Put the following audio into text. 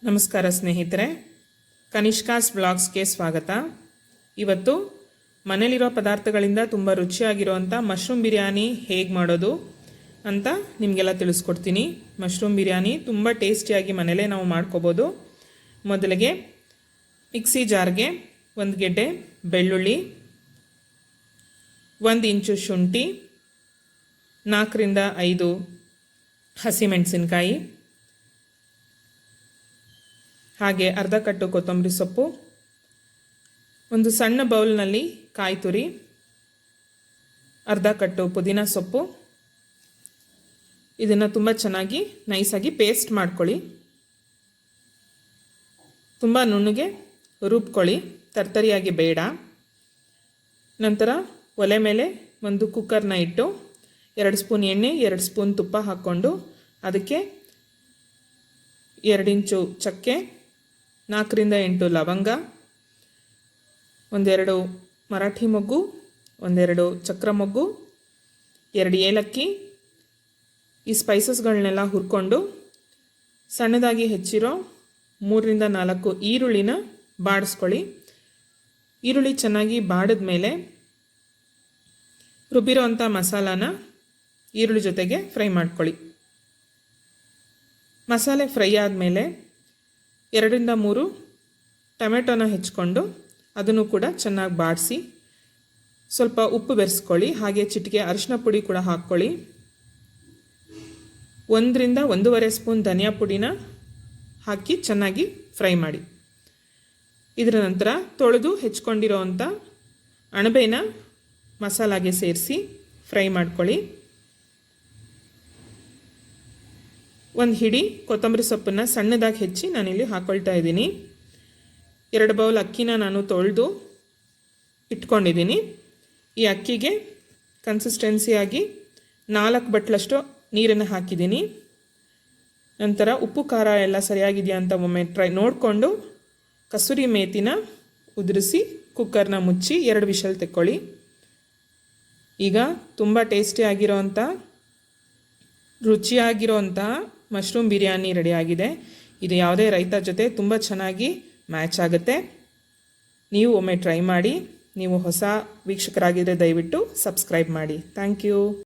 ನಮಸ್ಕಾರ ಸ್ನೇಹಿತರೆ, ಕನಿಷ್ಕಾಸ್ ಬ್ಲಾಗ್ಸ್ಗೆ ಸ್ವಾಗತ. ಇವತ್ತು ಮನೇಲಿರೋ ಪದಾರ್ಥಗಳಿಂದ ತುಂಬ ರುಚಿಯಾಗಿರೋವಂಥ ಮಶ್ರೂಮ್ ಬಿರಿಯಾನಿ ಹೇಗೆ ಮಾಡೋದು ಅಂತ ನಿಮಗೆಲ್ಲ ತಿಳಿಸ್ಕೊಡ್ತೀನಿ. ಮಶ್ರೂಮ್ ಬಿರಿಯಾನಿ ತುಂಬ ಟೇಸ್ಟಿಯಾಗಿ ಮನೇಲೇ ನಾವು ಮಾಡ್ಕೋಬೋದು. ಮೊದಲಿಗೆ ಮಿಕ್ಸಿ ಜಾರ್ಗೆ 1 ಗೆಡ್ಡೆ ಬೆಳ್ಳುಳ್ಳಿ, 1 ಇಂಚು ಶುಂಠಿ, 4 ರಿಂದ 5 ಹಸಿಮೆಣಸಿನಕಾಯಿ, ಹಾಗೆ ಅರ್ಧ ಕಟ್ಟು ಕೊತ್ತಂಬರಿ ಸೊಪ್ಪು, ಒಂದು ಸಣ್ಣ ಬೌಲ್ನಲ್ಲಿ ಕಾಯಿ ತುರಿ, ಅರ್ಧ ಕಟ್ಟು ಪುದೀನ ಸೊಪ್ಪು. ಇದನ್ನು ತುಂಬ ಚೆನ್ನಾಗಿ ನೈಸಾಗಿ ಪೇಸ್ಟ್ ಮಾಡ್ಕೊಳ್ಳಿ. ತುಂಬ ನುಣ್ಣಗೆ ರುಬ್ಕೊಳ್ಳಿ, ತರ್ತರಿಯಾಗಿ ಬೇಡ. ನಂತರ ಒಲೆ ಮೇಲೆ ಒಂದು ಕುಕ್ಕರ್ನ ಇಟ್ಟು 2 ಸ್ಪೂನ್ ಎಣ್ಣೆ, 2 ಸ್ಪೂನ್ ತುಪ್ಪ ಹಾಕ್ಕೊಂಡು ಅದಕ್ಕೆ 2 ಇಂಚು ಚಕ್ಕೆ, 4 ರಿಂದ 8 ಲವಂಗ, 1-2 ಮರಾಠಿ ಮೊಗ್ಗು, 1-2 ಚಕ್ರ ಮೊಗ್ಗು, 2 ಏಲಕ್ಕಿ. ಈ ಸ್ಪೈಸಸ್ಗಳನ್ನೆಲ್ಲ ಹುರ್ಕೊಂಡು ಸಣ್ಣದಾಗಿ ಹೆಚ್ಚಿರೋ 3 ರಿಂದ 4 ಈರುಳ್ಳಿನ ಬಾಡಿಸ್ಕೊಳ್ಳಿ. ಈರುಳ್ಳಿ ಚೆನ್ನಾಗಿ ಬಾಡಿದ ಮೇಲೆ ರುಬ್ಬಿರೋ ಅಂಥ ಮಸಾಲಾನ ಈರುಳ್ಳಿ ಜೊತೆಗೆ ಫ್ರೈ ಮಾಡ್ಕೊಳ್ಳಿ. ಮಸಾಲೆ ಫ್ರೈ ಆದಮೇಲೆ 2 ರಿಂದ 3 ಟೊಮೆಟೊನ ಹೆಚ್ಕೊಂಡು ಅದನ್ನು ಕೂಡ ಚೆನ್ನಾಗಿ ಬಾಡಿಸಿ ಸ್ವಲ್ಪ ಉಪ್ಪು ಬೆರೆಸ್ಕೊಳ್ಳಿ. ಹಾಗೆ ಚಿಟಿಕೆ ಅರಿಶಿನ ಪುಡಿ ಕೂಡ ಹಾಕ್ಕೊಳ್ಳಿ. 1 ರಿಂದ 1.5 ಸ್ಪೂನ್ ಧನಿಯಾ ಪುಡಿನ ಹಾಕಿ ಚೆನ್ನಾಗಿ ಫ್ರೈ ಮಾಡಿ. ಇದರ ನಂತರ ತೊಳೆದು ಹೆಚ್ಕೊಂಡಿರೋ ಅಂಥ ಅಣಬೆನ ಮಸಾಲಾಗೆ ಸೇರಿಸಿ ಫ್ರೈ ಮಾಡ್ಕೊಳ್ಳಿ. 1 ಹಿಡಿ ಕೊತ್ತಂಬರಿ ಸೊಪ್ಪನ್ನು ಸಣ್ಣದಾಗಿ ಹೆಚ್ಚಿ ನಾನಿಲ್ಲಿ ಹಾಕ್ಕೊಳ್ತಾ ಇದ್ದೀನಿ. 2 ಬೌಲ್ ಅಕ್ಕಿನ ನಾನು ತೊಳೆದು ಇಟ್ಕೊಂಡಿದ್ದೀನಿ. ಈ ಅಕ್ಕಿಗೆ ಕನ್ಸಿಸ್ಟೆನ್ಸಿಯಾಗಿ 4 ಬಟ್ಲಷ್ಟು ನೀರನ್ನು ಹಾಕಿದ್ದೀನಿ. ನಂತರ ಉಪ್ಪು ಖಾರ ಎಲ್ಲ ಸರಿಯಾಗಿದೆಯಾ ಅಂತ ಒಮ್ಮೆ ನೋಡಿಕೊಂಡು ಕಸೂರಿ ಮೇಥಿನ ಉದುರಿಸಿ ಕುಕ್ಕರ್ನ ಮುಚ್ಚಿ 2 ವಿಷಲ್ ತೆಕ್ಕೊಳ್ಳಿ. ಈಗ ತುಂಬ ಟೇಸ್ಟಿಯಾಗಿರೋವಂಥ ರುಚಿಯಾಗಿರೋವಂಥ ಮಶ್ರೂಮ್ ಬಿರಿಯಾನಿ ರೆಡಿಯಾಗಿದೆ. ಇದು ಯಾವುದೇ ರೈತ ಜೊತೆ ತುಂಬ ಚೆನ್ನಾಗಿ ಮ್ಯಾಚ್ ಆಗುತ್ತೆ. ನೀವು ಒಮ್ಮೆ ಟ್ರೈ ಮಾಡಿ. ನೀವು ಹೊಸ ವೀಕ್ಷಕರಾಗಿದ್ದರೆ ದಯವಿಟ್ಟು ಸಬ್ಸ್ಕ್ರೈಬ್ ಮಾಡಿ. Thank you.